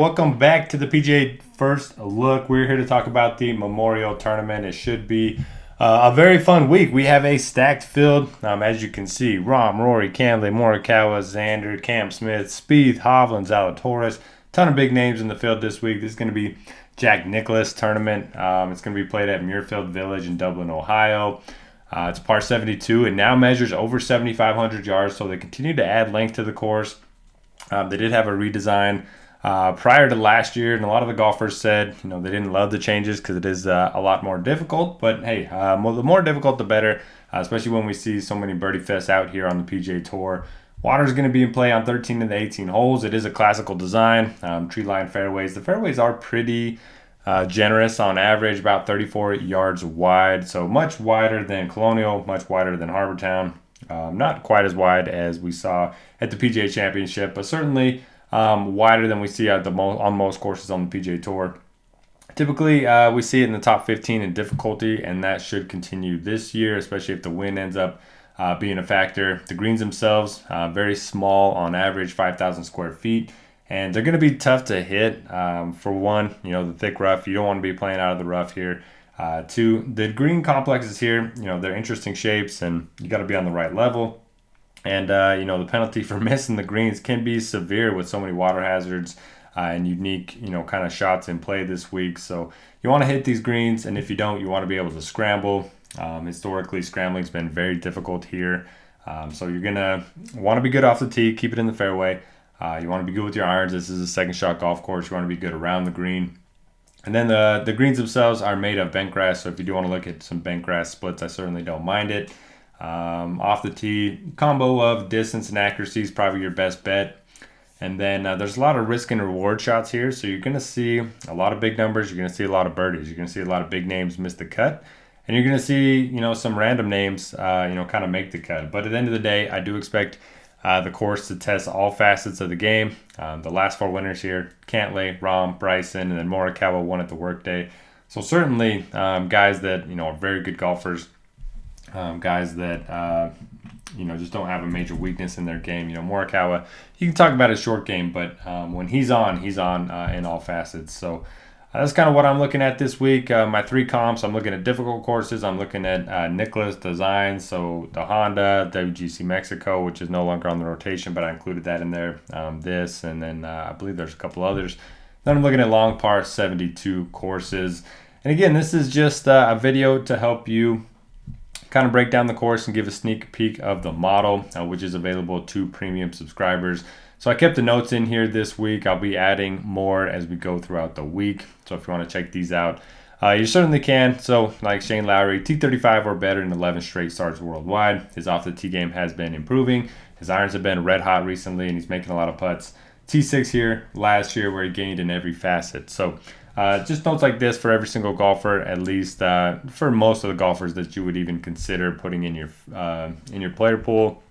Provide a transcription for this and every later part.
Welcome back to the PGA First Look. We're here to talk about the Memorial Tournament. It should be a very fun week. We have a stacked field, as you can see. Rahm, Rory, Cantlay, Morikawa, Xander, Cam Smith, Spieth, Hovland, Zalatoris. Ton of big names in the field this week. This is going to be Jack Nicklaus Tournament. It's going to be played at Muirfield Village in Dublin, Ohio. It's par 72. It now measures over 7,500 yards, so they continue to add length to the course. They did have a redesign prior to last year, and a lot of the golfers said, they didn't love the changes because it is a lot more difficult. But hey, the more difficult, the better, especially when we see so many birdie fests out here on the PGA Tour. Water is going to be in play on 13 of the 18 holes. It is a classical design, tree-lined fairways. The fairways are pretty generous on average, about 34 yards wide, so much wider than Colonial, much wider than Harbour Town. Not quite as wide as we saw at the PGA Championship, but certainly wider than we see on most courses on the PGA Tour. Typically, we see it in the top 15 in difficulty, and that should continue this year, especially if the wind ends up being a factor. The greens themselves, very small on average, 5,000 square feet, and they're going to be tough to hit. For one, the thick rough, you don't want to be playing out of the rough here. Two, the green complexes here, they're interesting shapes, and you got to be on the right level. And, the penalty for missing the greens can be severe with so many water hazards and unique, kind of shots in play this week. So you want to hit these greens, and if you don't, you want to be able to scramble. Historically, scrambling's been very difficult here. So you're going to want to be good off the tee, keep it in the fairway. You want to be good with your irons. This is a second shot golf course. You want to be good around the green. And then the greens themselves are made of bent grass. So if you do want to look at some bent grass splits, I certainly don't mind it. Off the tee, combo of distance and accuracy is probably your best bet. And then there's a lot of risk and reward shots here. So you're going to see a lot of big numbers. You're going to see a lot of birdies. You're going to see a lot of big names miss the cut. And you're going to see, some random names, kind of make the cut. But at the end of the day, I do expect the course to test all facets of the game. The last four winners here, Cantlay, Rahm, Bryson, and then Morikawa won at the workday. So certainly guys that, are very good golfers. Guys that just don't have a major weakness in their game. Morikawa, you can talk about his short game, but when he's on in all facets. So that's kind of what I'm looking at this week. My three comps, I'm looking at difficult courses. I'm looking at Nicklaus Design, so the Honda, WGC Mexico, which is no longer on the rotation, but I included that in there. This, and then I believe there's a couple others. Then I'm looking at long par 72 courses. And again, this is just a video to help you kind of break down the course and give a sneak peek of the model, which is available to premium subscribers. So I kept the notes in here this week. I'll be adding more as we go throughout the week. So if you want to check these out, you certainly can. So like Shane Lowry, T35 or better in 11 straight starts worldwide. His off the tee game has been improving. His irons have been red hot recently, and he's making a lot of putts. T6 here last year where he gained in every facet. So just notes like this for every single golfer, at least for most of the golfers that you would even consider putting in your player pool.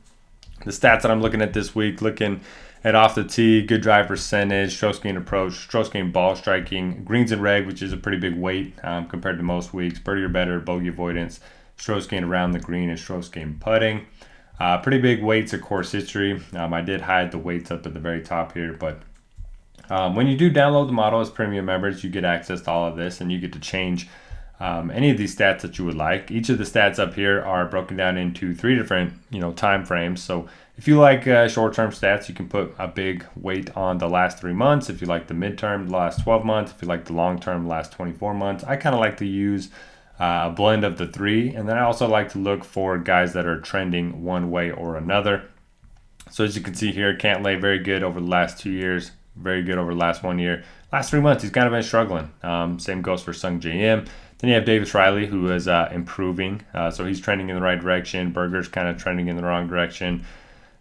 The stats that I'm looking at this week, looking at off the tee, good drive percentage, stroke gain approach, stroke gain ball striking, greens and reg, which is a pretty big weight compared to most weeks, birdie or better, bogey avoidance, stroke gain around the green, and stroke gain putting. Pretty big weights of course history. I did hide the weights up at the very top here, but when you do download the model as premium members, you get access to all of this, and you get to change any of these stats that you would like. Each of the stats up here are broken down into three different, time frames. So if you like short-term stats, you can put a big weight on the last 3 months. If you like the midterm, the last 12 months. If you like the long-term, the last 24 months. I kind of like to use a blend of the three, and then I also like to look for guys that are trending one way or another. So as you can see here, Cantlay very good over the last 2 years. Very good over the last 1 year. Last 3 months, he's kind of been struggling. Same goes for Sung J.M. Then you have Davis Riley, who is improving. So he's trending in the right direction. Berger's kind of trending in the wrong direction.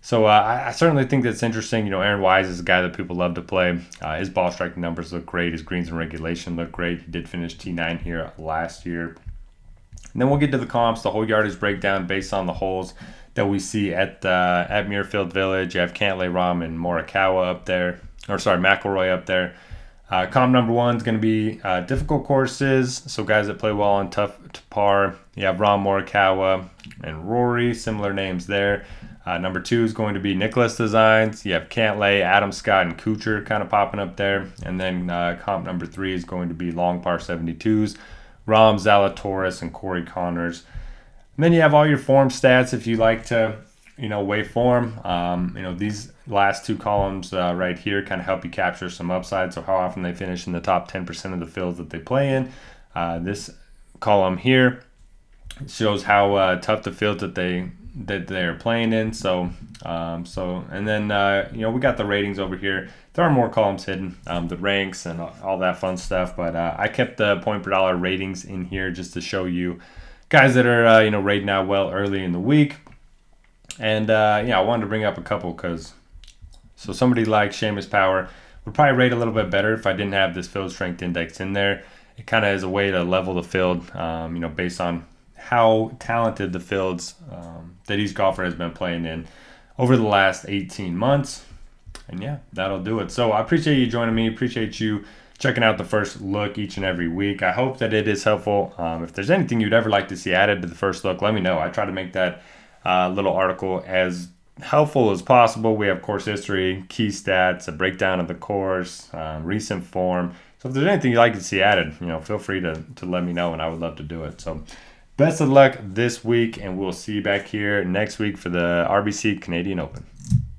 So I certainly think that's interesting. Aaron Wise is a guy that people love to play. His ball striking numbers look great. His greens and regulation look great. He did finish T9 here last year. And then we'll get to the comps, the whole yardage breakdown based on the holes that we see at Muirfield Village. You have Cantlay, Rahm, and Morikawa up there. McIlroy up there. Comp number one is going to be difficult courses, so guys that play well on tough to par. You have Rahm, Morikawa, and Rory, similar names there. Number 2 is going to be Nicholas Designs. You have Cantlay, Adam Scott, and Kuchar kind of popping up there. And then comp number 3 is going to be Long Par 72s, Rom Zalatoris, and Corey Connors. And then you have all your form stats if you like to, weigh form. These last 2 columns right here kind of help you capture some upside. So how often they finish in the top 10% of the fields that they play in. This column here shows how tough the fields that they're playing in. So and then we got the ratings over here. There are more columns hidden, the ranks and all that fun stuff. But I kept the point per dollar ratings in here just to show you guys that are rating out well early in the week. And I wanted to bring up a couple because somebody like Seamus Power would probably rate a little bit better if I didn't have this field strength index in there. It kind of is a way to level the field, based on how talented the fields that each golfer has been playing in over the last 18 months. And yeah, that'll do it. So I appreciate you joining me. Appreciate you checking out the first look each and every week. I hope that it is helpful. If there's anything you'd ever like to see added to the first look, let me know. I try to make that little article as helpful as possible. We have course history, key stats, a breakdown of the course, recent form. So if there's anything you'd like to see added, feel free to let me know, and I would love to do it. So best of luck this week, and we'll see you back here next week for the RBC Canadian Open.